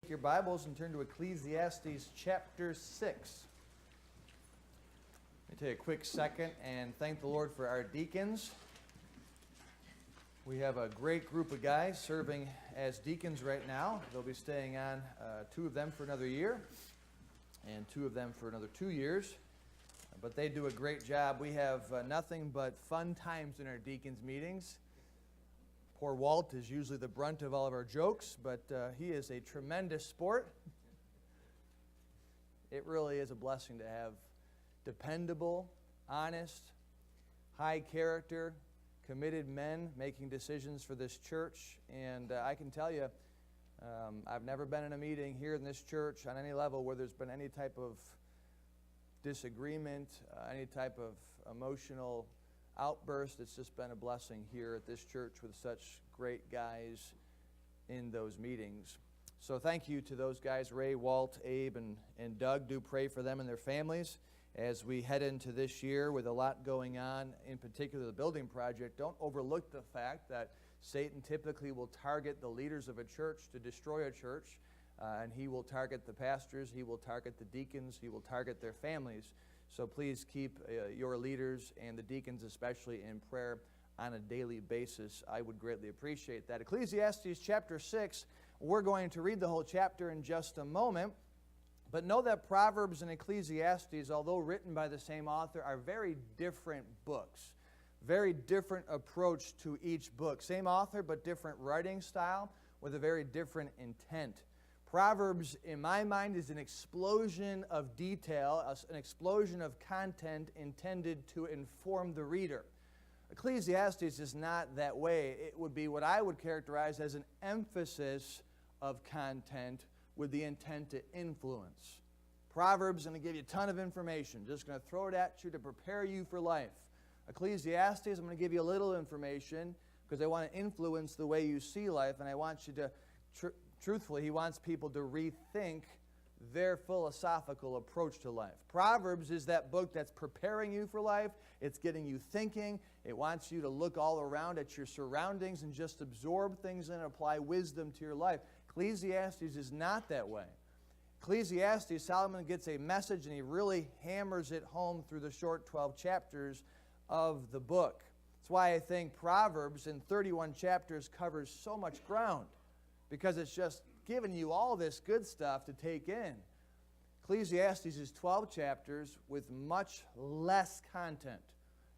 Your Bibles and turn to Ecclesiastes chapter 6. Let me take a quick second and thank the Lord for our deacons. We have a great group of guys serving as deacons right now. They'll be staying on, two of them for another year and two of them for another 2 years. But they do a great job. We have nothing but fun times in our deacons meetings. Poor Walt is usually the brunt of all of our jokes, but he is a tremendous sport. It really is a blessing to have dependable, honest, high character, committed men making decisions for this church. And I can tell you, I've never been in a meeting here in this church on any level where there's been any type of disagreement, any type of emotional outburst. It's just been a blessing here at this church with such great guys in those meetings. So thank you to those guys, Ray, Walt, Abe, and Doug. Do pray for them and their families as we head into this year with a lot going on, in particular the building project. Don't overlook the fact that Satan typically will target the leaders of a church to destroy a church, and he will target the pastors, he will target the deacons, he will target their families. So please keep your leaders and the deacons especially in prayer on a daily basis. I would greatly appreciate that. Ecclesiastes chapter 6, we're going to read the whole chapter in just a moment. But know that Proverbs and Ecclesiastes, although written by the same author, are very different books. Very different approach to each book. Same author, but different writing style with a very different intent. Proverbs, in my mind, is an explosion of detail, an explosion of content intended to inform the reader. Ecclesiastes is not that way. It would be what I would characterize as an emphasis of content with the intent to influence. Proverbs is going to give you a ton of information. Just going to throw it at you to prepare you for life. Ecclesiastes, I'm going to give you a little information because I want to influence the way you see life, and I want you to truthfully, he wants people to rethink their philosophical approach to life. Proverbs is that book that's preparing you for life. It's getting you thinking. It wants you to look all around at your surroundings and just absorb things and apply wisdom to your life. Ecclesiastes is not that way. Ecclesiastes, Solomon gets a message and he really hammers it home through the short 12 chapters of the book. That's why I think Proverbs in 31 chapters covers so much ground, because it's just giving you all this good stuff to take in. Ecclesiastes is 12 chapters with much less content.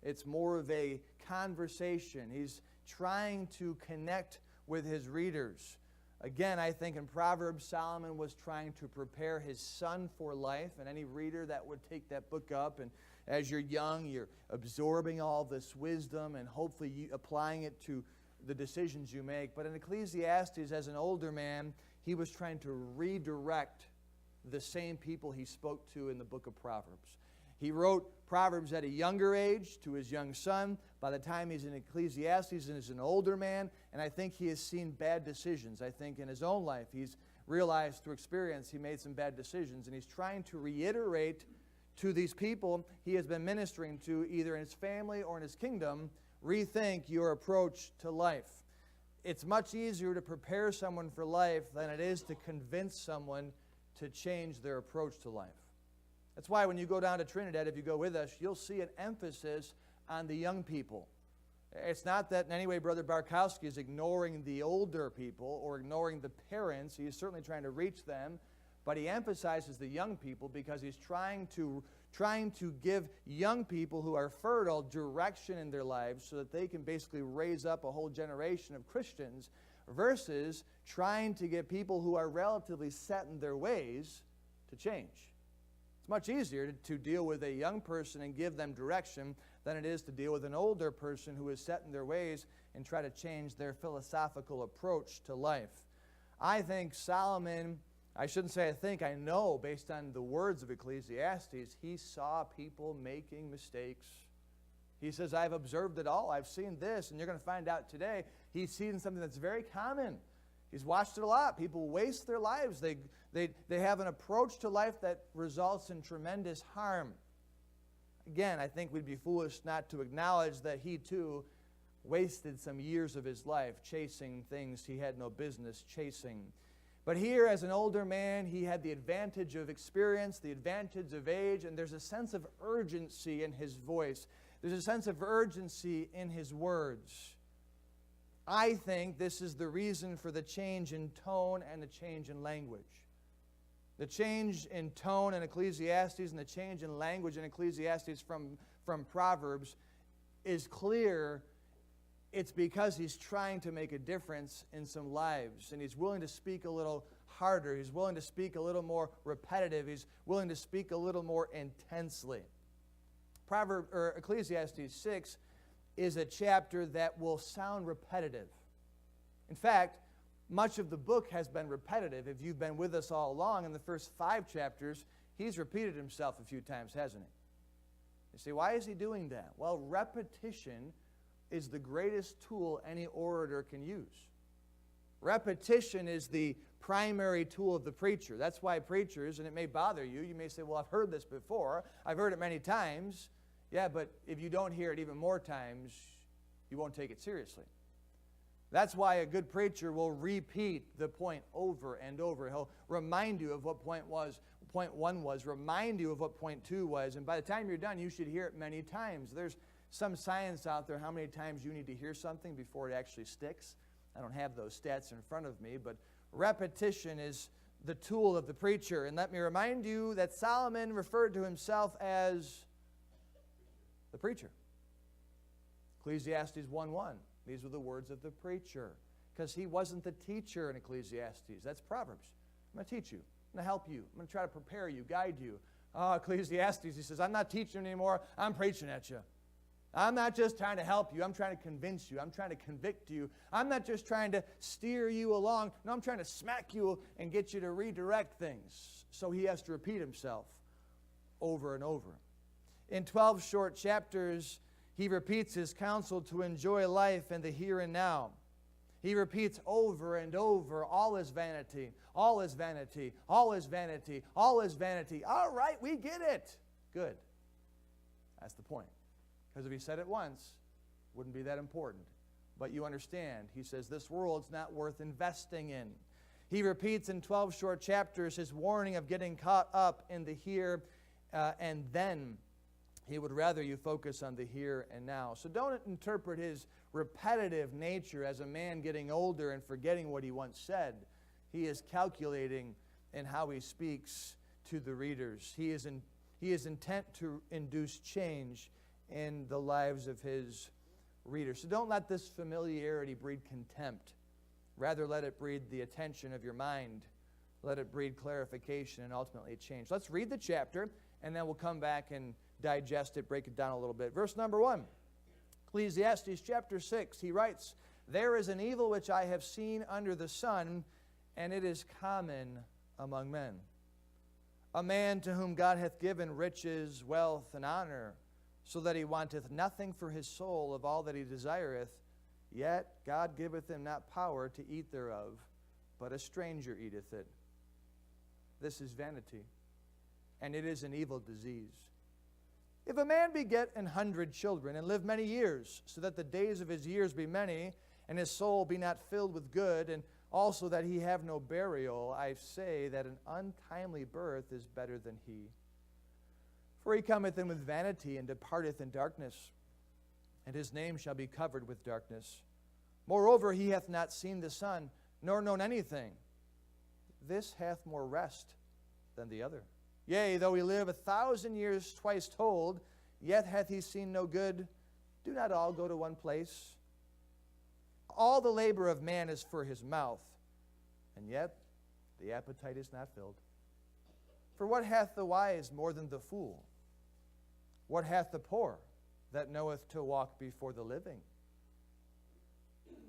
It's more of a conversation. He's trying to connect with his readers. Again, I think in Proverbs, Solomon was trying to prepare his son for life, and any reader that would take that book up, and as you're young, you're absorbing all this wisdom and hopefully applying it to the decisions you make. But in Ecclesiastes, as an older man, he was trying to redirect the same people he spoke to in the book of Proverbs. He wrote Proverbs at a younger age to his young son. By the time he's in Ecclesiastes and is an older man, and I think he has seen bad decisions. I think in his own life he's realized through experience he made some bad decisions, and he's trying to reiterate to these people he has been ministering to, either in his family or in his kingdom, rethink your approach to life. It's much easier to prepare someone for life than it is to convince someone to change their approach to life. That's why when you go down to Trinidad, if you go with us, you'll see an emphasis on the young people. It's not that in any way Brother Barkowski is ignoring the older people or ignoring the parents. He is certainly trying to reach them, but he emphasizes the young people because he's trying to give young people who are fertile direction in their lives so that they can basically raise up a whole generation of Christians, versus trying to get people who are relatively set in their ways to change. It's much easier to deal with a young person and give them direction than it is to deal with an older person who is set in their ways and try to change their philosophical approach to life. I think Solomon, I shouldn't say I think, I know based on the words of Ecclesiastes, he saw people making mistakes. He says, I've observed it all. I've seen this, and you're going to find out today he's seen something that's very common. He's watched it a lot. People waste their lives. They have an approach to life that results in tremendous harm. Again, I think we'd be foolish not to acknowledge that he too wasted some years of his life chasing things he had no business chasing. But here, as an older man, he had the advantage of experience, the advantage of age, and there's a sense of urgency in his voice. There's a sense of urgency in his words. I think this is the reason for the change in tone and the change in language. The change in tone in Ecclesiastes and the change in language in Ecclesiastes from Proverbs is clear. It's because he's trying to make a difference in some lives, and he's willing to speak a little harder. He's willing to speak a little more repetitive. He's willing to speak a little more intensely. Ecclesiastes 6 is a chapter that will sound repetitive. In fact, much of the book has been repetitive. If you've been with us all along, in the first 5 chapters, he's repeated himself a few times, hasn't he? You say, why is he doing that? Well, repetition is the greatest tool any orator can use. Repetition is the primary tool of the preacher. That's why preachers, and it may bother you, you may say, well, I've heard this before. I've heard it many times. Yeah, but if you don't hear it even more times, you won't take it seriously. That's why a good preacher will repeat the point over and over. He'll remind you of what point 1 was, remind you of what point 2 was, and by the time you're done, you should hear it many times. There's some science out there how many times you need to hear something before it actually sticks. I don't have those stats in front of me, but repetition is the tool of the preacher. And let me remind you that Solomon referred to himself as the preacher. Ecclesiastes 1:1. These were the words of the preacher, because he wasn't the teacher in Ecclesiastes. That's Proverbs. I'm going to teach you. I'm going to help you. I'm going to try to prepare you, guide you. Ecclesiastes, he says, I'm not teaching anymore. I'm preaching at you. I'm not just trying to help you. I'm trying to convince you. I'm trying to convict you. I'm not just trying to steer you along. No, I'm trying to smack you and get you to redirect things. So he has to repeat himself over and over. In 12 short chapters, he repeats his counsel to enjoy life and the here and now. He repeats over and over, all is vanity, all is vanity, all is vanity, all is vanity. All right, we get it. Good. That's the point. Because if he said it once, it wouldn't be that important. But you understand, he says, this world's not worth investing in. He repeats in 12 short chapters his warning of getting caught up in the here and then. He would rather you focus on the here and now. So don't interpret his repetitive nature as a man getting older and forgetting what he once said. He is calculating in how he speaks to the readers. He is intent to induce change in the lives of his readers. So don't let this familiarity breed contempt. Rather, let it breed the attention of your mind. Let it breed clarification and ultimately change. Let's read the chapter, and then we'll come back and digest it, break it down a little bit. Verse number 1, Ecclesiastes chapter 6, he writes, there is an evil which I have seen under the sun, and it is common among men. A man to whom God hath given riches, wealth, and honor, so that he wanteth nothing for his soul of all that he desireth, yet God giveth him not power to eat thereof, but a stranger eateth it. This is vanity, and it is an evil disease. If a man beget 100 children, and live many years, so that the days of his years be many, and his soul be not filled with good, and also that he have no burial, I say that an untimely birth is better than he. For he cometh in with vanity, and departeth in darkness, and his name shall be covered with darkness. Moreover, he hath not seen the sun, nor known anything. This hath more rest than the other. Yea, though he live 1,000 years twice told, yet hath he seen no good. Do not all go to one place? All the labor of man is for his mouth, and yet the appetite is not filled. For what hath the wise more than the fool? What hath the poor that knoweth to walk before the living?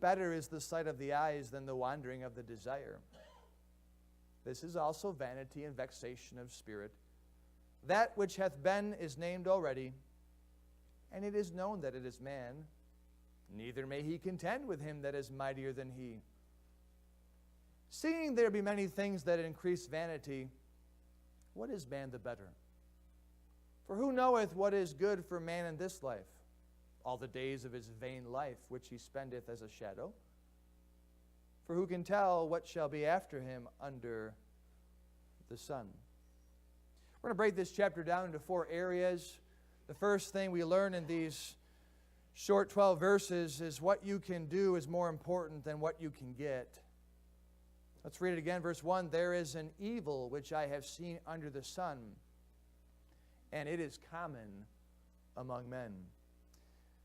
Better is the sight of the eyes than the wandering of the desire. This is also vanity and vexation of spirit. That which hath been is named already, and it is known that it is man. Neither may he contend with him that is mightier than he. Seeing there be many things that increase vanity, what is man the better? For who knoweth what is good for man in this life? All the days of his vain life, which he spendeth as a shadow. For who can tell what shall be after him under the sun? We're going to break this chapter down into 4 areas. The first thing we learn in these short 12 verses is what you can do is more important than what you can get. Let's read it again. Verse 1, there is an evil which I have seen under the sun, and it is common among men.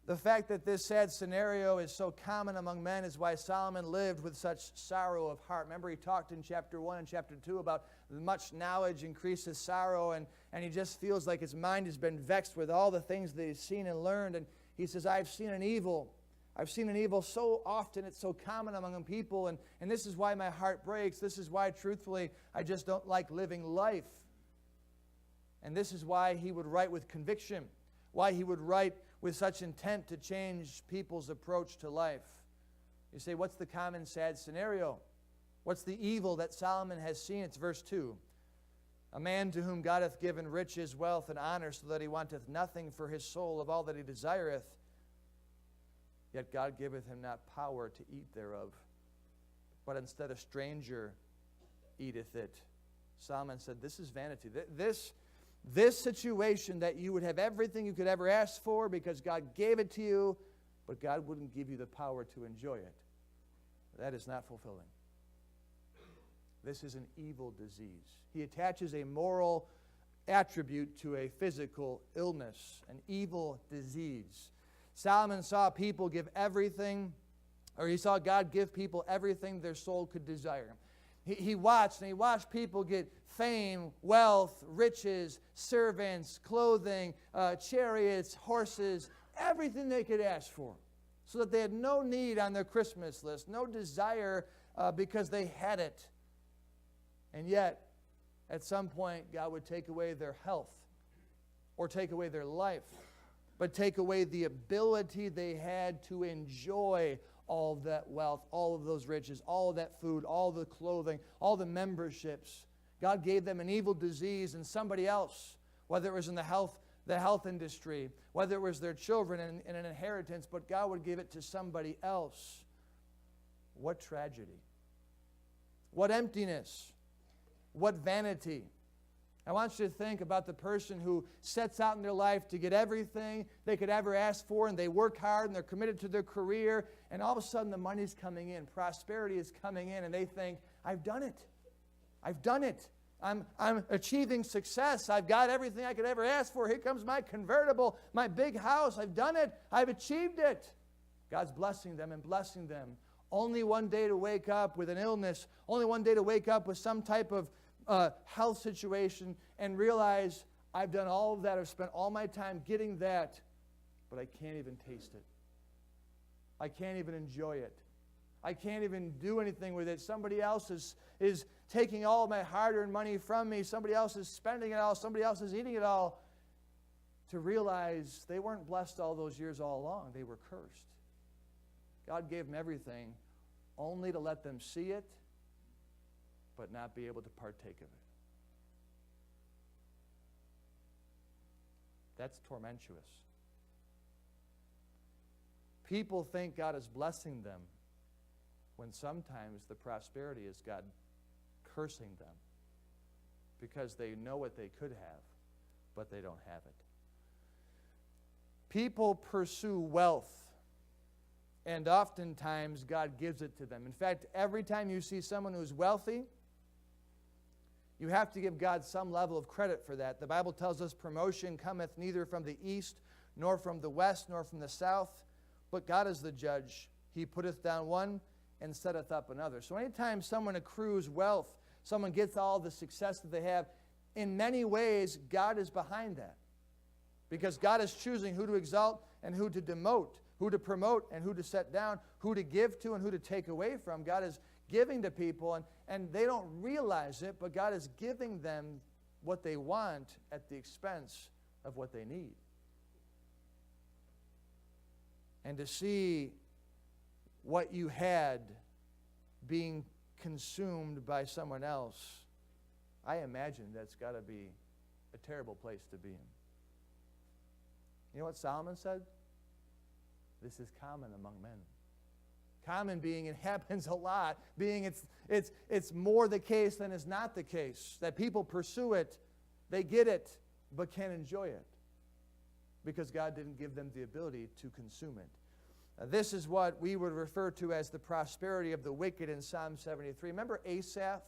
The fact that this sad scenario is so common among men is why Solomon lived with such sorrow of heart. Remember, he talked in chapter 1 and chapter 2 about much knowledge increases sorrow, and he just feels like his mind has been vexed with all the things that he's seen and learned. And he says, I've seen an evil. I've seen an evil so often, it's so common among people, and this is why my heart breaks. This is why, truthfully, I just don't like living life. And this is why he would write with conviction, why he would write with such intent to change people's approach to life. You say, what's the common sad scenario? What's the evil that Solomon has seen? It's verse 2. A man to whom God hath given riches, wealth, and honor, so that he wanteth nothing for his soul of all that he desireth. Yet God giveth him not power to eat thereof, but instead a stranger eateth it. Solomon said, this is vanity. This situation that you would have everything you could ever ask for because God gave it to you, but God wouldn't give you the power to enjoy it. That is not fulfilling. This is an evil disease. He attaches a moral attribute to a physical illness, an evil disease. Solomon saw people give everything, or he saw God give people everything their soul could desire. He watched people get fame, wealth, riches, servants, clothing, chariots, horses, everything they could ask for, so that they had no need on their Christmas list, no desire because they had it. And yet, at some point, God would take away their health or take away their life, but take away the ability they had to enjoy all of that wealth, all of those riches, all of that food, all the clothing, all the memberships. God gave them an evil disease, and somebody else, whether it was in the health industry, whether it was their children and an inheritance, but God would give it to somebody else. What tragedy. What emptiness. What vanity. I want you to think about the person who sets out in their life to get everything they could ever ask for, and they work hard and they're committed to their career, and all of a sudden the money's coming in, prosperity is coming in, and they think, I've done it. I've done it. I'm achieving success. I've got everything I could ever ask for. Here comes my convertible, my big house. I've done it. I've achieved it. God's blessing them and blessing them. Only one day to wake up with an illness, only one day to wake up with some type of health situation and realize I've done all of that. I've spent all my time getting that, but I can't even taste it. I can't even enjoy it. I can't even do anything with it. Somebody else is taking all of my hard-earned money from me. Somebody else is spending it all. Somebody else is eating it all. To realize they weren't blessed all those years all along. They were cursed. God gave them everything only to let them see it, but not be able to partake of it. That's tormentuous. People think God is blessing them when sometimes the prosperity is God cursing them because they know what they could have, but they don't have it. People pursue wealth, and oftentimes God gives it to them. In fact, every time you see someone who's wealthy, you have to give God some level of credit for that. The Bible tells us promotion cometh neither from the east, nor from the west, nor from the south, but God is the judge. He putteth down one and setteth up another. So anytime someone accrues wealth, someone gets all the success that they have, in many ways, God is behind that. Because God is choosing who to exalt and who to demote, who to promote and who to set down, who to give to and who to take away from. God is giving to people, and they don't realize it, but God is giving them what they want at the expense of what they need. And to see what you had being consumed by someone else, I imagine that's got to be a terrible place to be in. You know what Solomon said? This is common among men. Common being, it happens a lot. Being it's more the case than is not the case. That people pursue it, they get it, but can't enjoy it. Because God didn't give them the ability to consume it. This is what we would refer to as the prosperity of the wicked in Psalm 73. Remember Asaph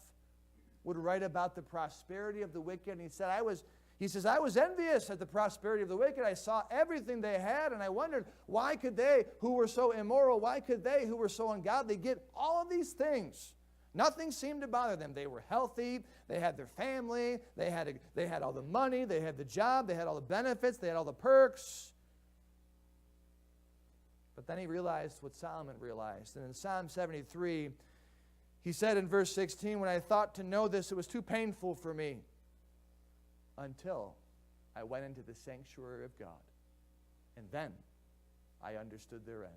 would write about the prosperity of the wicked, and he says, I was envious at the prosperity of the wicked. I saw everything they had, and I wondered, why could they who were so immoral, why could they who were so ungodly get all of these things? Nothing seemed to bother them. They were healthy, they had their family, they had all the money, they had the job, they had all the benefits, they had all the perks. But then he realized what Solomon realized. And in Psalm 73, he said in verse 16, when I thought to know this, it was too painful for me until I went into the sanctuary of God. And then I understood their end.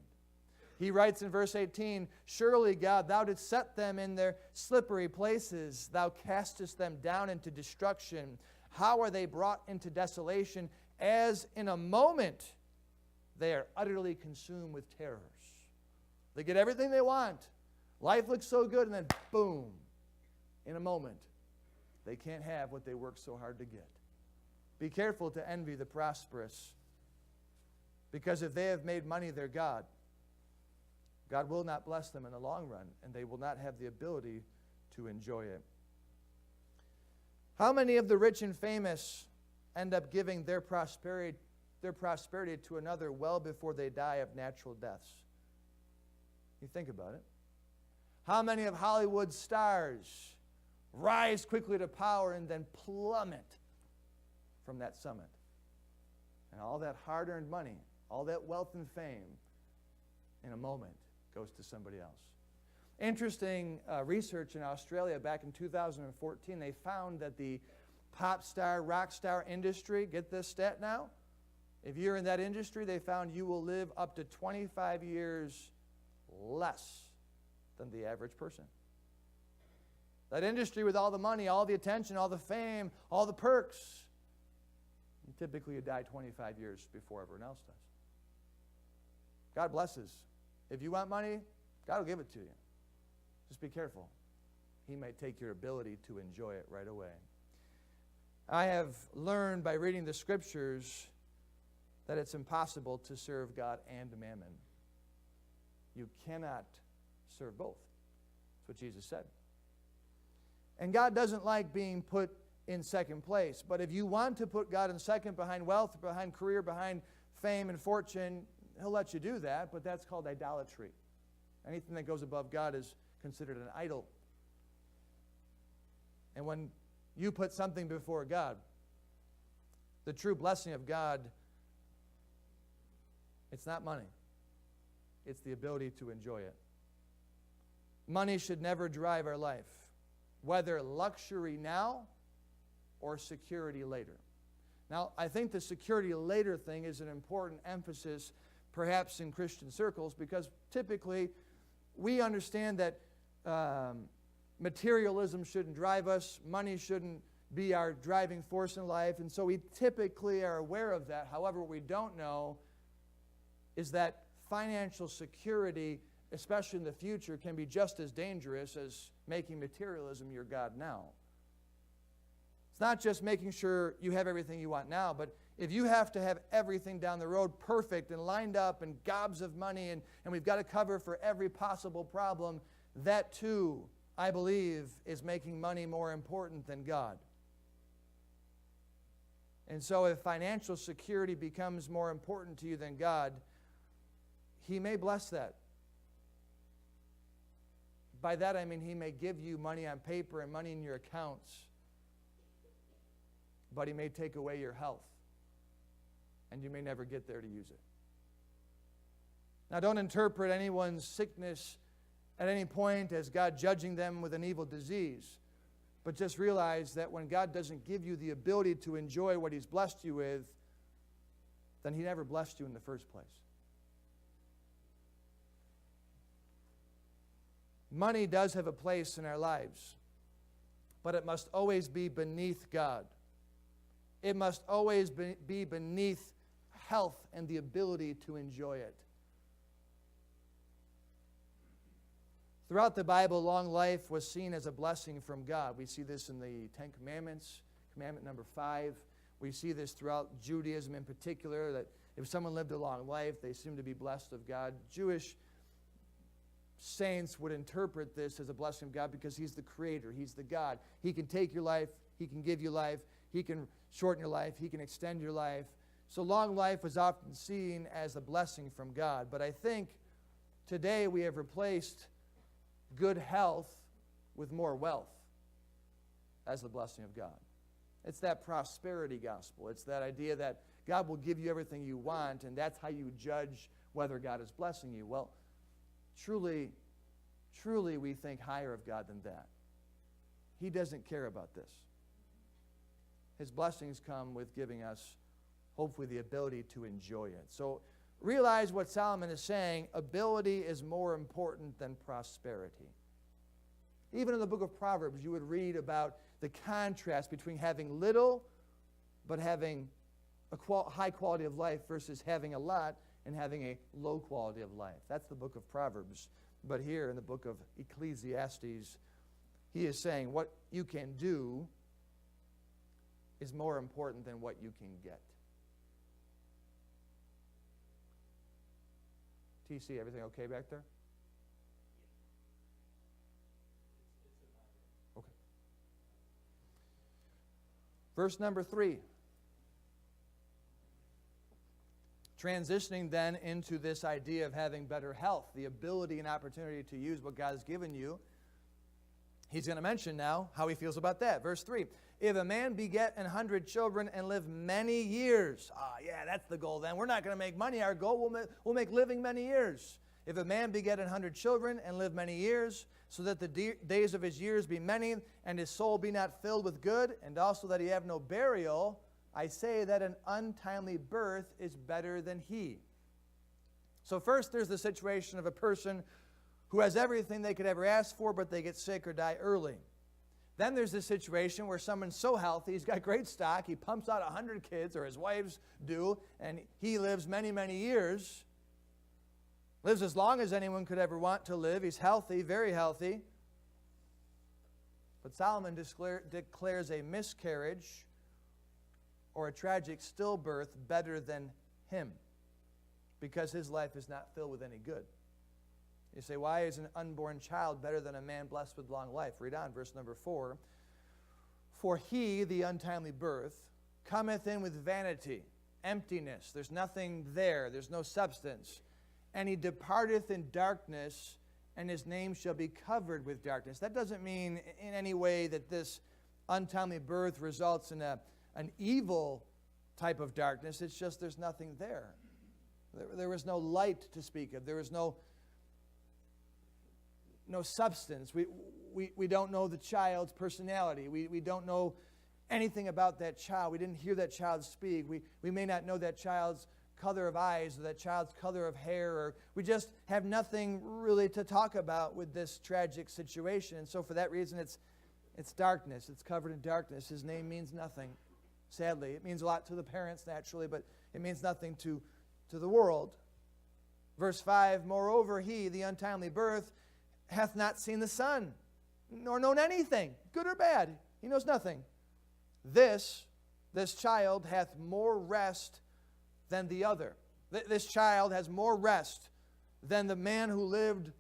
He writes in verse 18, surely, God, thou didst set them in their slippery places. Thou castest them down into destruction. How are they brought into desolation? As in a moment they are utterly consumed with terrors. They get everything they want. Life looks so good, and then boom, in a moment, they can't have what they worked so hard to get. Be careful to envy the prosperous, because if they have made money their God, God will not bless them in the long run, and they will not have the ability to enjoy it. How many of the rich and famous end up giving their prosperity to another well before they die of natural deaths? You think about it. How many of Hollywood's stars rise quickly to power and then plummet from that summit? And all that hard-earned money, all that wealth and fame, in a moment, goes to somebody else. Interesting research in Australia back in 2014, they found that the pop star, rock star industry, get this stat now, if you're in that industry, they found you will live up to 25 years less than the average person. That industry with all the money, all the attention, all the fame, all the perks, typically you die 25 years before everyone else does. God blesses. If you want money, God will give it to you. Just be careful. He might take your ability to enjoy it right away. I have learned by reading the Scriptures that it's impossible to serve God and mammon. You cannot serve both. That's what Jesus said. And God doesn't like being put in second place. But if you want to put God in second behind wealth, behind career, behind fame and fortune, He'll let you do that, but that's called idolatry. Anything that goes above God is considered an idol. And when you put something before God, the true blessing of God, it's not money. It's the ability to enjoy it. Money should never drive our life, whether luxury now or security later. Now, I think the security later thing is an important emphasis perhaps in Christian circles, because typically we understand that materialism shouldn't drive us, money shouldn't be our driving force in life, and so we typically are aware of that. However, what we don't know is that financial security, especially in the future, can be just as dangerous as making materialism your God now. It's not just making sure you have everything you want now, but if you have to have everything down the road perfect and lined up and gobs of money and we've got to cover for every possible problem, that too, I believe, is making money more important than God. And so if financial security becomes more important to you than God, He may bless that. By that I mean He may give you money on paper and money in your accounts, but He may take away your health, and you may never get there to use it. Now, don't interpret anyone's sickness at any point as God judging them with an evil disease, but just realize that when God doesn't give you the ability to enjoy what He's blessed you with, then He never blessed you in the first place. Money does have a place in our lives, but it must always be beneath God. It must always be beneath health and the ability to enjoy it. Throughout the Bible, long life was seen as a blessing from God. We see this in the Ten Commandments, commandment number 5. We see this throughout Judaism in particular, that if someone lived a long life, they seemed to be blessed of God. Jewish saints would interpret this as a blessing of God because He's the Creator. He's the God. He can take your life. He can give you life. He can shorten your life. He can extend your life. So long life was often seen as a blessing from God. But I think today we have replaced good health with more wealth as the blessing of God. It's that prosperity gospel. It's that idea that God will give you everything you want, and that's how you judge whether God is blessing you. Well, truly we think higher of God than that. He doesn't care about this. His blessings come with giving us, hopefully, the ability to enjoy it. So realize what Solomon is saying. Ability is more important than prosperity. Even in the book of Proverbs, you would read about the contrast between having little but having a high quality of life versus having a lot and having a low quality of life. That's the book of Proverbs. But here in the book of Ecclesiastes, he is saying what you can do is more important than what you can get. TC, everything okay back there? Okay. Verse number 3. Transitioning then into this idea of having better health, the ability and opportunity to use what God has given you. He's going to mention now how he feels about that. Verse 3. If a man beget 100 children and live many years. Yeah, that's the goal then. We're not going to make money. Our goal, we'll make living many years. If a man beget 100 children and live many years, so that the days of his years be many, and his soul be not filled with good, and also that he have no burial, I say that an untimely birth is better than he. So first there's the situation of a person who has everything they could ever ask for, but they get sick or die early. Then there's this situation where someone's so healthy, he's got great stock, he pumps out 100 kids, or his wives do, and he lives many, many years. Lives as long as anyone could ever want to live. He's healthy, very healthy. But Solomon declares a miscarriage or a tragic stillbirth better than him, because his life is not filled with any good. You say, why is an unborn child better than a man blessed with long life? Read on, verse number 4. For he, the untimely birth, cometh in with vanity, emptiness. There's nothing there. There's no substance. And he departeth in darkness, and his name shall be covered with darkness. That doesn't mean in any way that this untimely birth results in an evil type of darkness. It's just there's nothing there. There was no light to speak of. There was no substance. We don't know the child's personality. We don't know anything about that child. We didn't hear that child speak. We may not know that child's color of eyes or that child's color of hair. Or we just have nothing really to talk about with this tragic situation. And so for that reason, it's darkness. It's covered in darkness. His name means nothing, sadly. It means a lot to the parents, naturally, but it means nothing to the world. Verse 5, moreover, he, the untimely birth, hath not seen the sun, nor known anything, good or bad. He knows nothing. This child hath more rest than the other. This child has more rest than the man who lived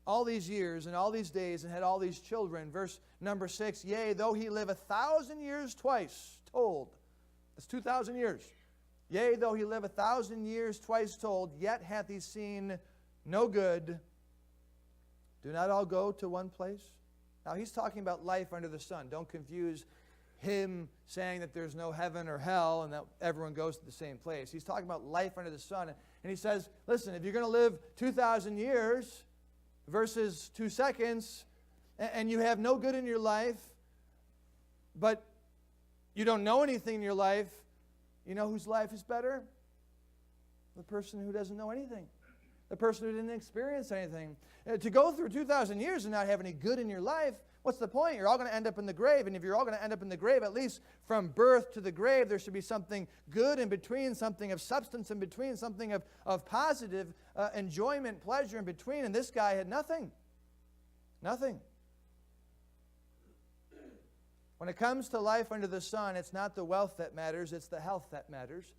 all these years and all these days and had all these children. Verse number 6, yea, though he live 1,000 years twice told. That's 2,000 years. Yea, though he live 1,000 years twice told, yet hath he seen no good. Do not all go to one place? Now he's talking about life under the sun. Don't confuse him saying that there's no heaven or hell and that everyone goes to the same place. He's talking about life under the sun. And he says, listen, if you're going to live 2,000 years versus 2 seconds, and you have no good in your life, but you don't know anything in your life, you know whose life is better? The person who doesn't know anything. The person who didn't experience anything. To go through 2,000 years and not have any good in your life, what's the point? You're all going to end up in the grave. And if you're all going to end up in the grave, at least from birth to the grave, there should be something good in between, something of substance in between, something of positive enjoyment, pleasure in between. And this guy had nothing. Nothing. When it comes to life under the sun, it's not the wealth that matters, it's the health that matters.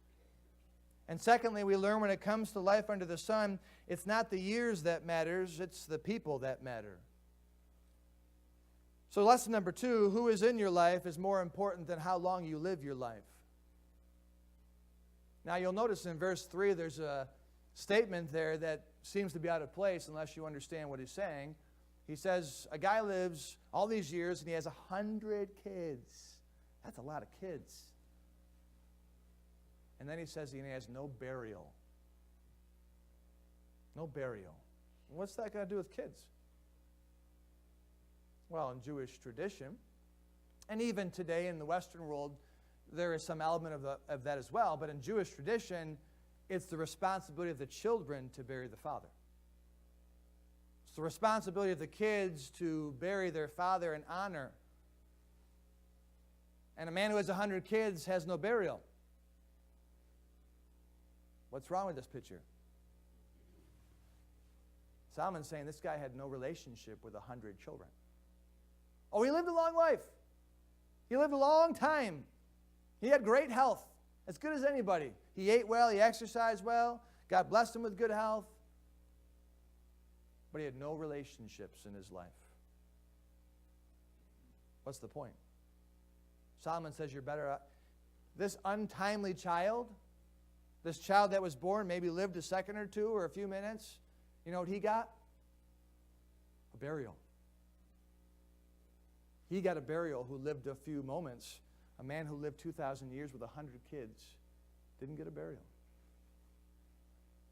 And secondly, we learn when it comes to life under the sun, it's not the years that matters, it's the people that matter. So lesson number 2, who is in your life is more important than how long you live your life. Now you'll notice in verse 3 there's a statement there that seems to be out of place unless you understand what he's saying. He says, a guy lives all these years and he has 100 kids. That's a lot of kids. And then he says he has no burial. No burial. What's that got to do with kids? Well, in Jewish tradition, and even today in the Western world, there is some element of that as well, but in Jewish tradition, it's the responsibility of the children to bury the father. It's the responsibility of the kids to bury their father in honor. And a man who has 100 kids has no burial. What's wrong with this picture? Solomon's saying this guy had no relationship with 100 children. Oh, he lived a long life. He lived a long time. He had great health, as good as anybody. He ate well, he exercised well, God blessed him with good health. But he had no relationships in his life. What's the point? Solomon says you're better off. This untimely child, this child that was born, maybe lived a second or two or a few minutes, you know what he got? A burial. He got a burial who lived a few moments. A man who lived 2,000 years with 100 kids didn't get a burial.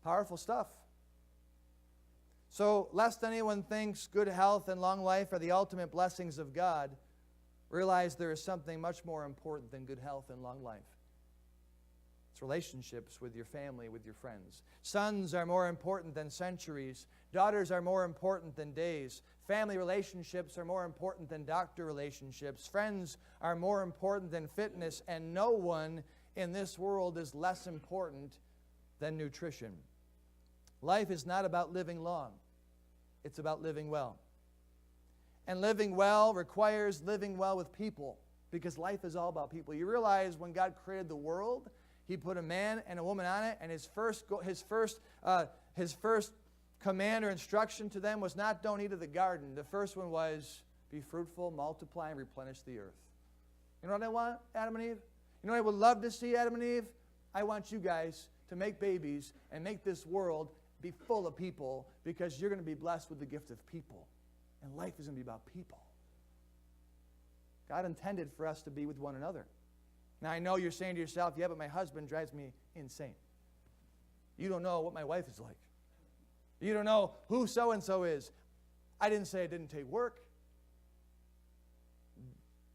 Powerful stuff. So, lest anyone thinks good health and long life are the ultimate blessings of God, realize there is something much more important than good health and long life. It's relationships with your family, with your friends. Sons are more important than centuries. Daughters are more important than days. Family relationships are more important than doctor relationships. Friends are more important than fitness. And no one in this world is less important than nutrition. Life is not about living long. It's about living well. And living well requires living well with people, because life is all about people. You realize when God created the world, He put a man and a woman on it, and his first command or instruction to them was not don't eat of the garden. The first one was be fruitful, multiply, and replenish the earth. You know what I want, Adam and Eve? You know what I would love to see, Adam and Eve? I want you guys to make babies and make this world be full of people, because you're going to be blessed with the gift of people. And life is going to be about people. God intended for us to be with one another. Now, I know you're saying to yourself, yeah, but my husband drives me insane. You don't know what my wife is like. You don't know who so-and-so is. I didn't say it didn't take work.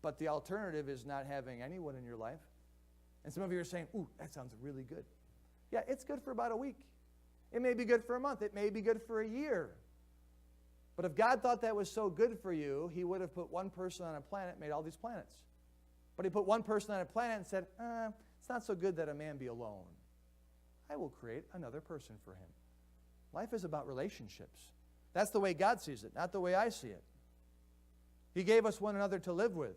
But the alternative is not having anyone in your life. And some of you are saying, ooh, that sounds really good. Yeah, it's good for about a week. It may be good for a month. It may be good for a year. But if God thought that was so good for you, He would have put one person on a planet, made all these planets. But He put one person on a planet and said, it's not so good that a man be alone. I will create another person for him. Life is about relationships. That's the way God sees it, not the way I see it. He gave us one another to live with.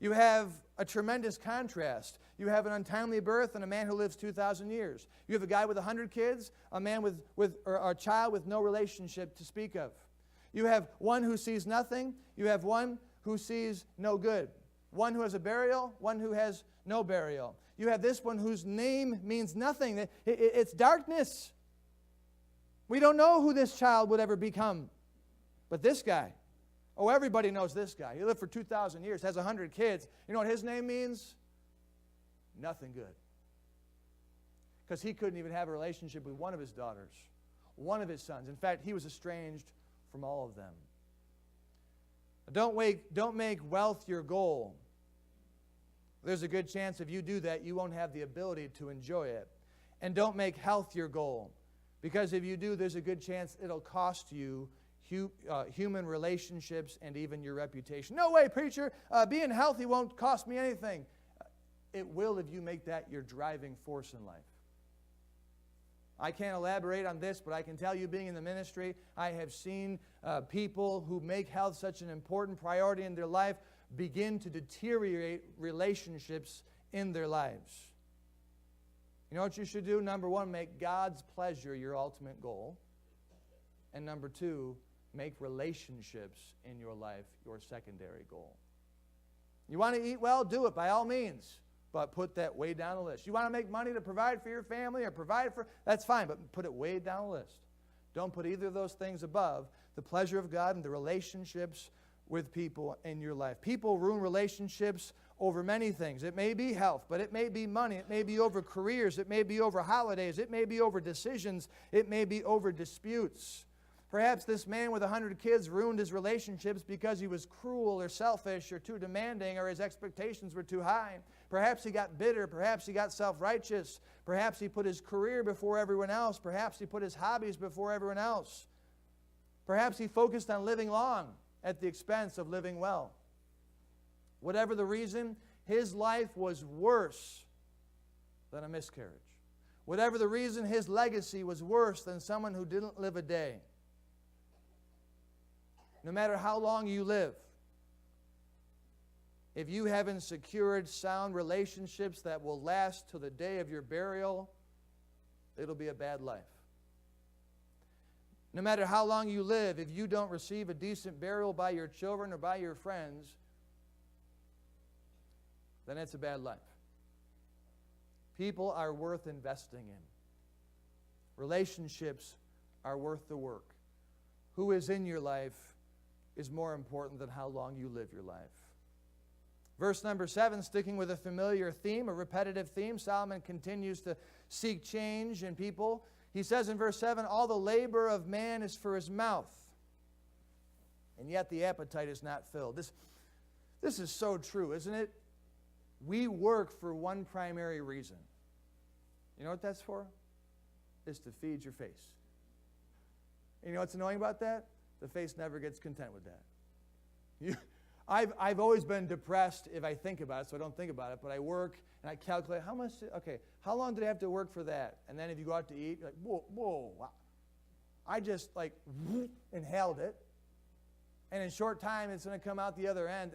You have a tremendous contrast. You have an untimely birth and a man who lives 2,000 years. You have a guy with 100 kids, a man or a child with no relationship to speak of. You have one who sees nothing. You have one who sees no good. One who has a burial, one who has no burial. You have this one whose name means nothing. It's darkness. We don't know who this child would ever become. But this guy, oh, everybody knows this guy. He lived for 2,000 years, has 100 kids. You know what his name means? Nothing good. Because he couldn't even have a relationship with one of his daughters, one of his sons. In fact, he was estranged from all of them. Don't make wealth your goal. There's a good chance if you do that, you won't have the ability to enjoy it. And don't make health your goal. Because if you do, there's a good chance it'll cost you human relationships and even your reputation. No way, preacher. Being healthy won't cost me anything. It will if you make that your driving force in life. I can't elaborate on this, but I can tell you, being in the ministry, I have seen people who make health such an important priority in their life begin to deteriorate relationships in their lives. You know what you should do? Number one, make God's pleasure your ultimate goal. And number two, make relationships in your life your secondary goal. You want to eat well? Do it by all means. But put that way down the list. You want to make money to provide for your family or provide for, that's fine, but put it way down the list. Don't put either of those things above the pleasure of God and the relationships with people in your life. People ruin relationships over many things. It may be health, but it may be money. It may be over careers. It may be over holidays. It may be over decisions. It may be over disputes. Perhaps this man with 100 kids ruined his relationships because he was cruel or selfish or too demanding, or his expectations were too high. Perhaps he got bitter. Perhaps he got self-righteous. Perhaps he put his career before everyone else. Perhaps he put his hobbies before everyone else. Perhaps he focused on living long at the expense of living well. Whatever the reason, his life was worse than a miscarriage. Whatever the reason, his legacy was worse than someone who didn't live a day. No matter how long you live, if you haven't secured sound relationships that will last till the day of your burial, it'll be a bad life. No matter how long you live, if you don't receive a decent burial by your children or by your friends, then it's a bad life. People are worth investing in. Relationships are worth the work. Who is in your life is more important than how long you live your life. Verse number 7, sticking with a familiar theme, a repetitive theme, Solomon continues to seek change in people. He says in verse 7, all the labor of man is for his mouth, and yet the appetite is not filled. This is so true, isn't it? We work for one primary reason. You know what that's for? It's to feed your face. And you know what's annoying about that? The face never gets content with that. I've always been depressed if I think about it, so I don't think about it, but I work and I calculate how long did I have to work for that? And then if you go out to eat, you're like, whoa. I just inhaled it, and in short time it's going to come out the other end.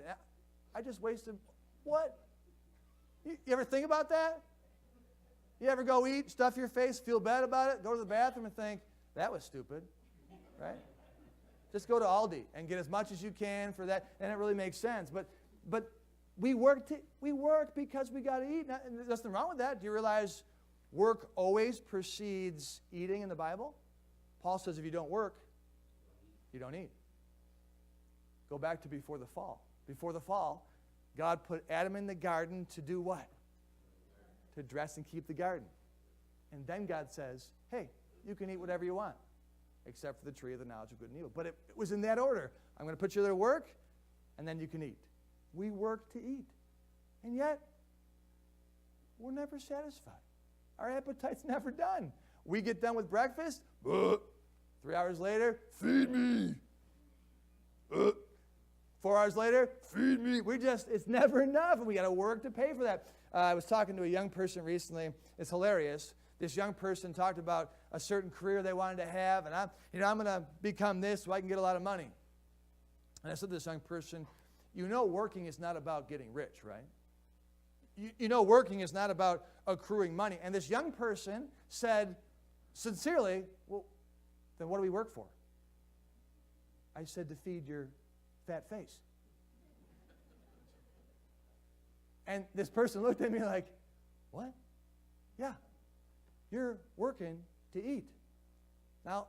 I just wasted, what? You ever think about that? You ever go eat, stuff your face, feel bad about it, go to the bathroom and think, that was stupid, right? Just go to Aldi and get as much as you can for that, and it really makes sense. But we work because we got to eat. There's nothing wrong with that. Do you realize work always precedes eating in the Bible? Paul says if you don't work, you don't eat. Go back to before the fall. Before the fall, God put Adam in the garden to do what? To dress and keep the garden. And then God says, hey, you can eat whatever you want, except for the tree of the knowledge of good and evil. But it was in that order. I'm going to put you there to work, and then you can eat. We work to eat. And yet, we're never satisfied. Our appetite's never done. We get done with breakfast, 3 hours later, feed me. 4 hours later, feed me. It's never enough, and we got to work to pay for that. I was talking to a young person recently. It's hilarious. This young person talked about a certain career they wanted to have, and I'm going to become this so I can get a lot of money. And I said to this young person, you know working is not about getting rich, right? You know working is not about accruing money. And this young person said sincerely, well, then what do we work for? I said, to feed your fat face. And this person looked at me like, what? Yeah. You're working to eat. Now,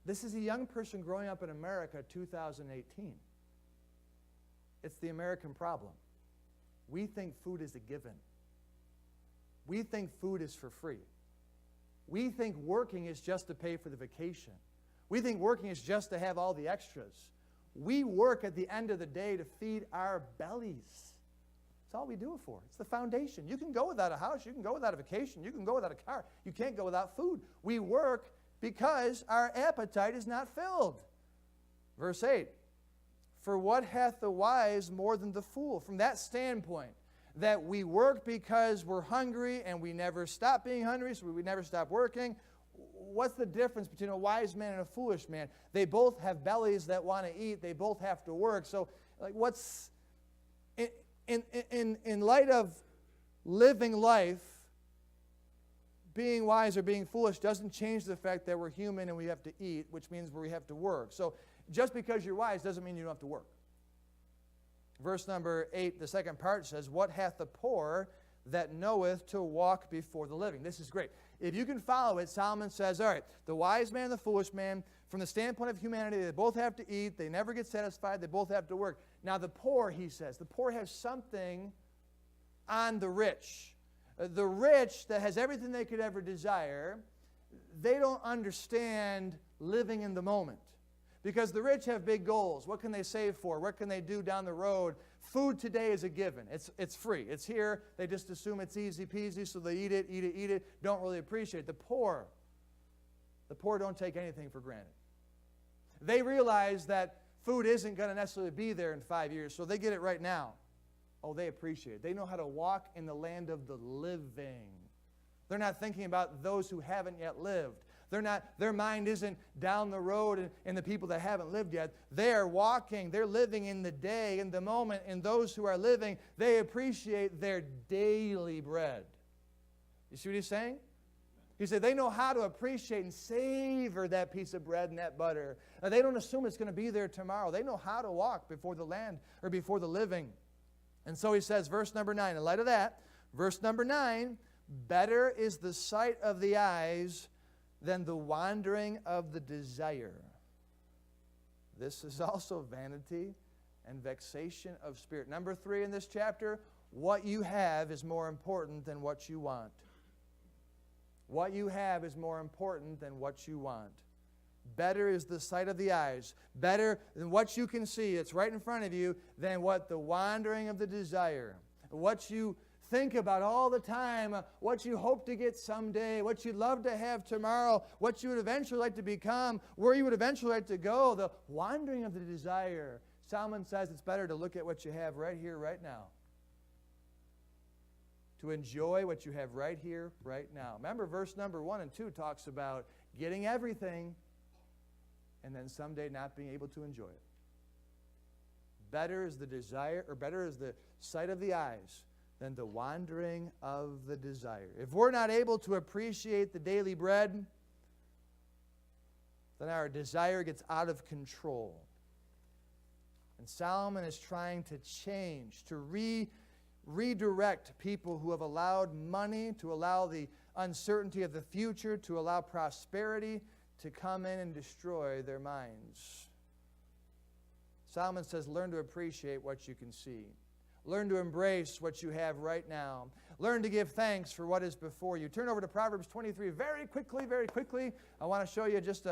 this is a young person growing up in America, 2018. It's the American problem. We think food is a given. We think food is for free. We think working is just to pay for the vacation. We think working is just to have all the extras. We work at the end of the day to feed our bellies. That's all we do it for. It's the foundation. You can go without a house. You can go without a vacation. You can go without a car. You can't go without food. We work because our appetite is not filled. Verse 8, for what hath the wise more than the fool? From that standpoint, that we work because we're hungry and we never stop being hungry, so we never stop working, what's the difference between a wise man and a foolish man? They both have bellies that want to eat. They both have to work. So, like, what's in light of living life, being wise or being foolish doesn't change the fact that we're human and we have to eat, which means we have to work. So just because you're wise doesn't mean you don't have to work. Verse number 8, the second part says, what hath the poor that knoweth to walk before the living? This is great. If you can follow it, Solomon says, all right, the wise man and the foolish man, from the standpoint of humanity, they both have to eat. They never get satisfied. They both have to work. Now the poor, he says, the poor have something on the rich. The rich that has everything they could ever desire, they don't understand living in the moment. Because the rich have big goals. What can they save for? What can they do down the road? Food today is a given. It's free. It's here. They just assume it's easy peasy, so they eat it, don't really appreciate it. The poor don't take anything for granted. They realize that food isn't going to necessarily be there in 5 years, so they get it right now. Oh, they appreciate it. They know how to walk in the land of the living. They're not thinking about those who haven't yet lived. Their mind isn't down the road and the people that haven't lived yet. They're walking, they're living in the day, in the moment, and those who are living, they appreciate their daily bread. You see what he's saying? He said they know how to appreciate and savor that piece of bread and that butter. They don't assume it's going to be there tomorrow. They know how to walk before the land or before the living. And so he says, verse number 9, in light of that, verse number 9, better is the sight of the eyes than the wandering of the desire. This is also vanity and vexation of spirit. Number 3 in this chapter, what you have is more important than what you want. What you have is more important than what you want. Better is the sight of the eyes. Better than what you can see. It's right in front of you than what the wandering of the desire. What you think about all the time. What you hope to get someday. What you'd love to have tomorrow. What you would eventually like to become. Where you would eventually like to go. The wandering of the desire. Solomon says it's better to look at what you have right here, right now. To enjoy what you have right here, right now. Remember, verse number 1 and 2 talks about getting everything and then someday not being able to enjoy it. Better is the desire, or better is the sight of the eyes than the wandering of the desire. If we're not able to appreciate the daily bread, then our desire gets out of control. And Solomon is trying to change, to redirect people who have allowed money, to allow the uncertainty of the future, to allow prosperity to come in and destroy their minds. Solomon says, learn to appreciate what you can see. Learn to embrace what you have right now. Learn to give thanks for what is before you. Turn over to Proverbs 23 very quickly. I want to show you just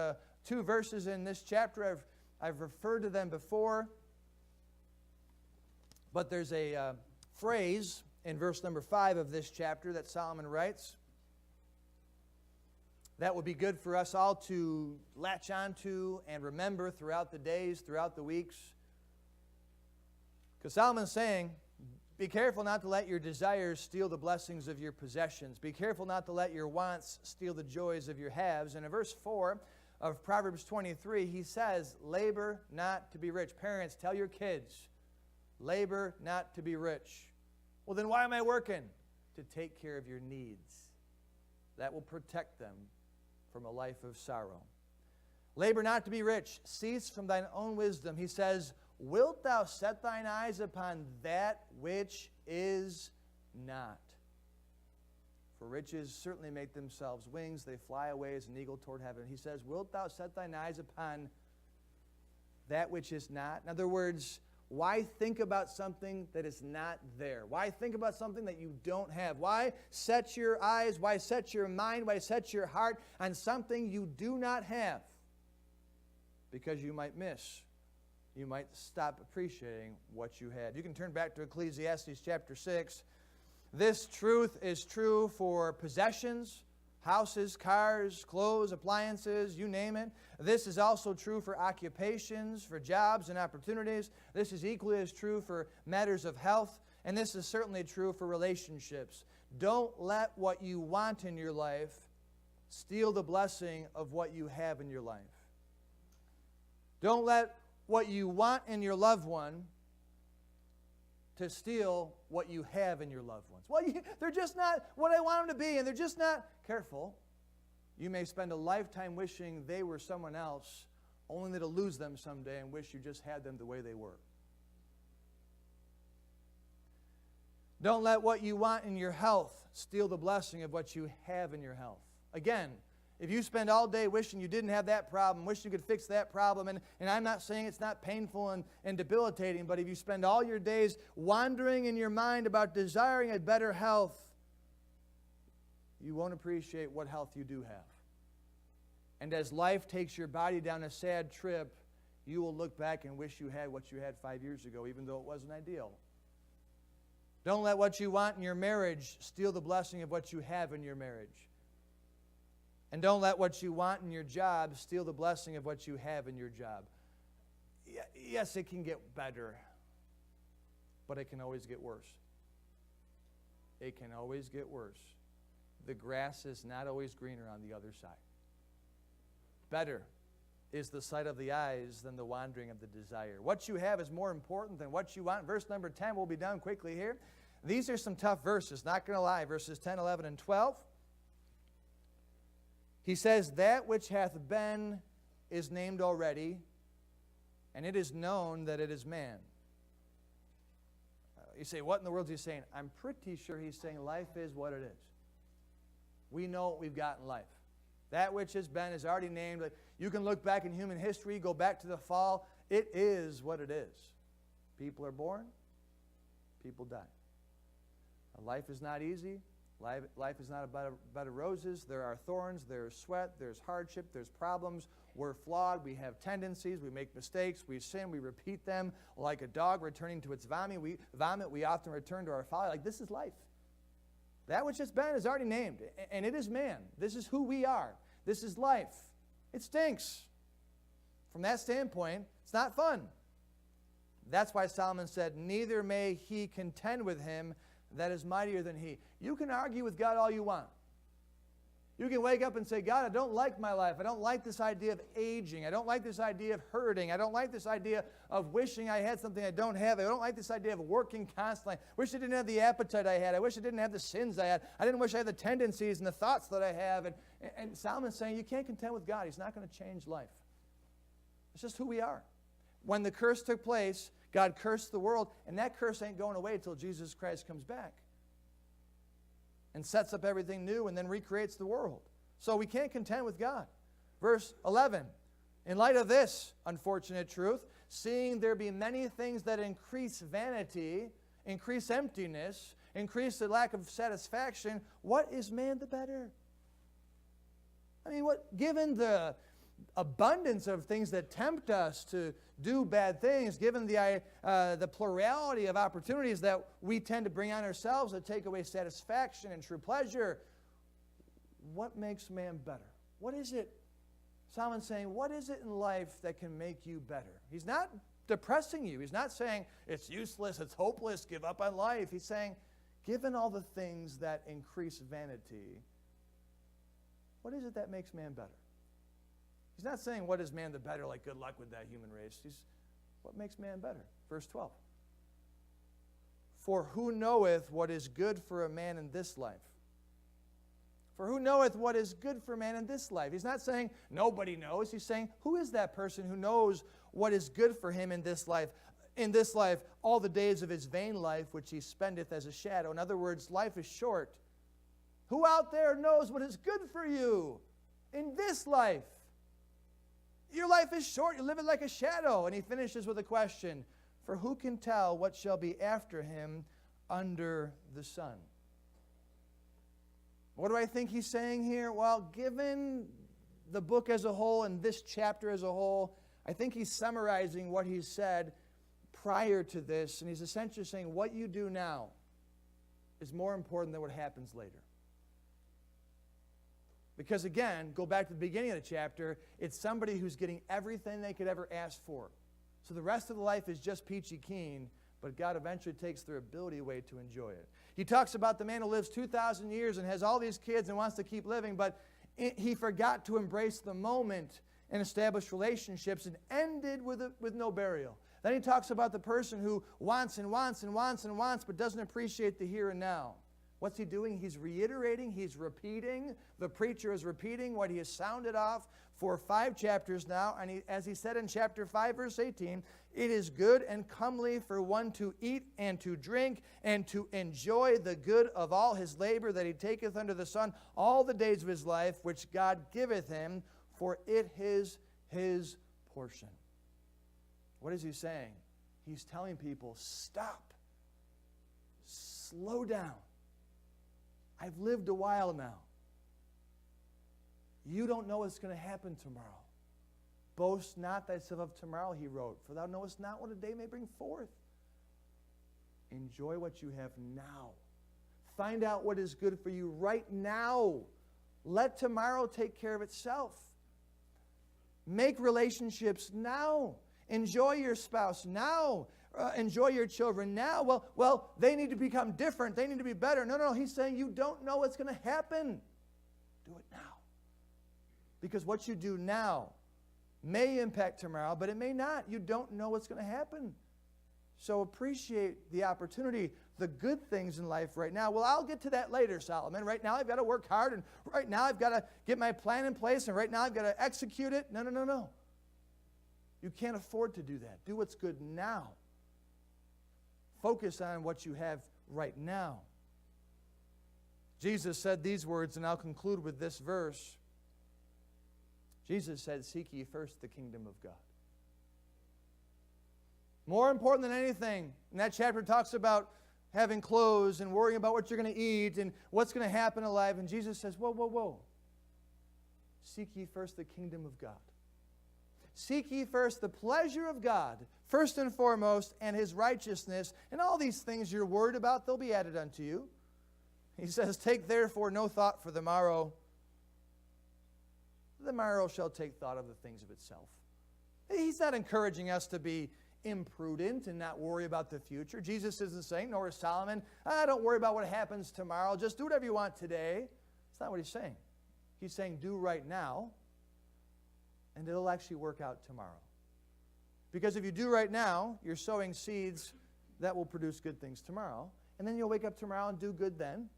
2 verses in this chapter. I've referred to them before. But there's a phrase in verse number 5 of this chapter that Solomon writes that would be good for us all to latch onto and remember throughout the days, throughout the weeks. Because Solomon's saying, be careful not to let your desires steal the blessings of your possessions. Be careful not to let your wants steal the joys of your haves. And in verse 4 of Proverbs 23, he says, labor not to be rich. Parents, tell your kids, labor not to be rich. Well, then why am I working? To take care of your needs. That will protect them from a life of sorrow. Labor not to be rich. Cease from thine own wisdom. He says, wilt thou set thine eyes upon that which is not? For riches certainly make themselves wings. They fly away as an eagle toward heaven. He says, wilt thou set thine eyes upon that which is not? In other words, why think about something that is not there? Why think about something that you don't have? Why set your eyes, why set your mind, why set your heart on something you do not have? Because you might miss. You might stop appreciating what you had. You can turn back to Ecclesiastes chapter 6. This truth is true for possessions, houses, cars, clothes, appliances, you name it. This is also true for occupations, for jobs and opportunities. This is equally as true for matters of health, and this is certainly true for relationships. Don't let what you want in your life steal the blessing of what you have in your life. Don't let what you want in your loved one to steal what you have in your loved ones. Well, they're just not what I want them to be, and they're just not. Careful. You may spend a lifetime wishing they were someone else, only to lose them someday and wish you just had them the way they were. Don't let what you want in your health steal the blessing of what you have in your health. Again, if you spend all day wishing you didn't have that problem, wishing you could fix that problem, and I'm not saying it's not painful and debilitating, but if you spend all your days wandering in your mind about desiring a better health, you won't appreciate what health you do have. And as life takes your body down a sad trip, you will look back and wish you had what you had 5 years ago, even though it wasn't ideal. Don't let what you want in your marriage steal the blessing of what you have in your marriage. And don't let what you want in your job steal the blessing of what you have in your job. Yes, it can get better, but it can always get worse. It can always get worse. The grass is not always greener on the other side. Better is the sight of the eyes than the wandering of the desire. What you have is more important than what you want. Verse number 10, we'll be done quickly here. These are some tough verses, not going to lie. Verses 10, 11, and 12. He says, that which hath been is named already, and it is known that it is man. You say, what in the world is he saying? I'm pretty sure he's saying life is what it is. We know what we've got in life. That which has been is already named. You can look back in human history, go back to the fall. It is what it is. People are born. People die. Life is not easy. Life is not a bed of roses. There are thorns, there's sweat, there's hardship, there's problems. We're flawed. We have tendencies. We make mistakes. We sin. We repeat them. Like a dog returning to its vomit, we often return to our folly. Like, this is life. That which has been is already named, and it is man. This is who we are. This is life. It stinks. From that standpoint, it's not fun. That's why Solomon said, neither may he contend with him that is mightier than he. You can argue with God all you want. You can wake up and say, God, I don't like my life. I don't like this idea of aging. I don't like this idea of hurting. I don't like this idea of wishing I had something I don't have. I don't like this idea of working constantly. I wish I didn't have the appetite I had. I wish I didn't have the sins I had. I didn't wish I had the tendencies and the thoughts that I have. And Solomon's saying you can't contend with God. He's not going to change life. It's just who we are. When the curse took place, God cursed the world, and that curse ain't going away until Jesus Christ comes back and sets up everything new and then recreates the world. So we can't contend with God. Verse 11, in light of this unfortunate truth, seeing there be many things that increase vanity, increase emptiness, increase the lack of satisfaction, what is man the better? I mean, given the abundance of things that tempt us to do bad things, given the plurality of opportunities that we tend to bring on ourselves that take away satisfaction and true pleasure, what makes man better? What is it? Solomon's saying, what is it in life that can make you better? He's not depressing you. He's not saying it's useless, it's hopeless, give up on life. He's saying, given all the things that increase vanity, what is it that makes man better? He's not saying what is man the better, like good luck with that human race. He's what makes man better. Verse 12. For who knoweth what is good for a man in this life? For who knoweth what is good for man in this life? He's not saying nobody knows. He's saying who is that person who knows what is good for him in this life? In this life, all the days of his vain life, which he spendeth as a shadow. In other words, life is short. Who out there knows what is good for you in this life? Your life is short. You live it like a shadow. And he finishes with a question. For who can tell what shall be after him under the sun? What do I think he's saying here? Well, given the book as a whole and this chapter as a whole, I think he's summarizing what he said prior to this. And he's essentially saying what you do now is more important than what happens later. Because again, go back to the beginning of the chapter, it's somebody who's getting everything they could ever ask for. So the rest of the life is just peachy keen, but God eventually takes their ability away to enjoy it. He talks about the man who lives 2,000 years and has all these kids and wants to keep living, but he forgot to embrace the moment and establish relationships and ended with no burial. Then he talks about the person who wants and wants and wants and wants but doesn't appreciate the here and now. What's he doing? He's reiterating, he's repeating. The preacher is repeating what he has sounded off for 5 chapters now. And as he said in chapter 5, verse 18, it is good and comely for one to eat and to drink and to enjoy the good of all his labor that he taketh under the sun all the days of his life, which God giveth him, for it is his portion. What is he saying? He's telling people, stop. Slow down. I've lived a while now. You don't know what's going to happen tomorrow. Boast not thyself of tomorrow, he wrote, for thou knowest not what a day may bring forth. Enjoy what you have now. Find out what is good for you right now. Let tomorrow take care of itself. Make relationships now. Enjoy your spouse now. Enjoy your children now. Well, they need to become different. They need to be better. No. He's saying you don't know what's going to happen. Do it now. Because what you do now may impact tomorrow, but it may not. You don't know what's going to happen. So appreciate the opportunity, the good things in life right now. Well, I'll get to that later, Solomon. Right now I've got to work hard, and right now I've got to get my plan in place, and right now I've got to execute it. No. You can't afford to do that. Do what's good now. Focus on what you have right now. Jesus said these words, and I'll conclude with this verse. Jesus said, seek ye first the kingdom of God. More important than anything, and that chapter talks about having clothes and worrying about what you're going to eat and what's going to happen in life. And Jesus says, whoa. Seek ye first the kingdom of God. Seek ye first the pleasure of God, first and foremost, and his righteousness. And all these things you're worried about, they'll be added unto you. He says, take therefore no thought for the morrow. The morrow shall take thought of the things of itself. He's not encouraging us to be imprudent and not worry about the future. Jesus isn't saying, nor is Solomon, don't worry about what happens tomorrow. Just do whatever you want today. That's not what he's saying. He's saying, do right now, and it'll actually work out tomorrow. Because if you do right now, you're sowing seeds that will produce good things tomorrow. And then you'll wake up tomorrow and do good then.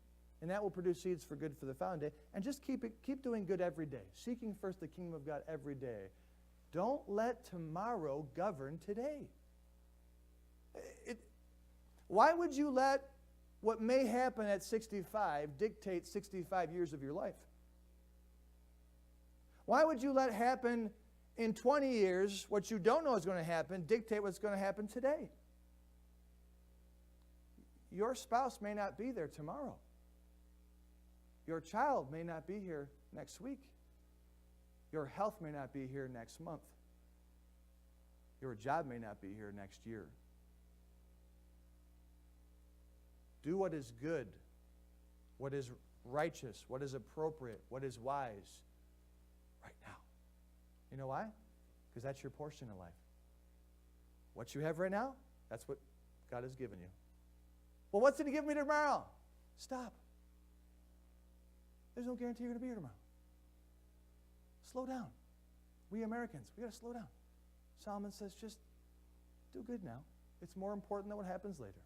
And that will produce seeds for good for the following day. And just keep doing good every day. Seeking first the kingdom of God every day. Don't let tomorrow govern today. Why would you let what may happen at 65 dictate 65 years of your life? Why would you let happen in 20 years, what you don't know is going to happen, dictate what's going to happen today? Your spouse may not be there tomorrow. Your child may not be here next week. Your health may not be here next month. Your job may not be here next year. Do what is good, what is righteous, what is appropriate, what is wise right now. You know why? Because that's your portion in life. What you have right now, that's what God has given you. Well, what's going to give me tomorrow? Stop. There's no guarantee you're going to be here tomorrow. Slow down. We Americans, we got to slow down. Solomon says, just do good now. It's more important than what happens later.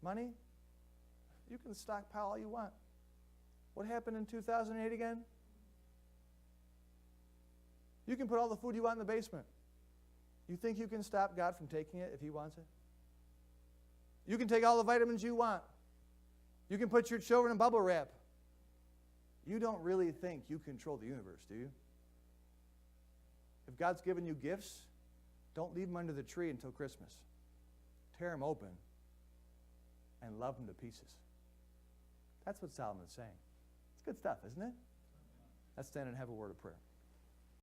Money, you can stockpile all you want. What happened in 2008 again? You can put all the food you want in the basement. You think you can stop God from taking it if he wants it? You can take all the vitamins you want. You can put your children in bubble wrap. You don't really think you control the universe, do you? If God's given you gifts, don't leave them under the tree until Christmas. Tear them open and love them to pieces. That's what Solomon's saying. It's good stuff, isn't it? Let's stand and have a word of prayer.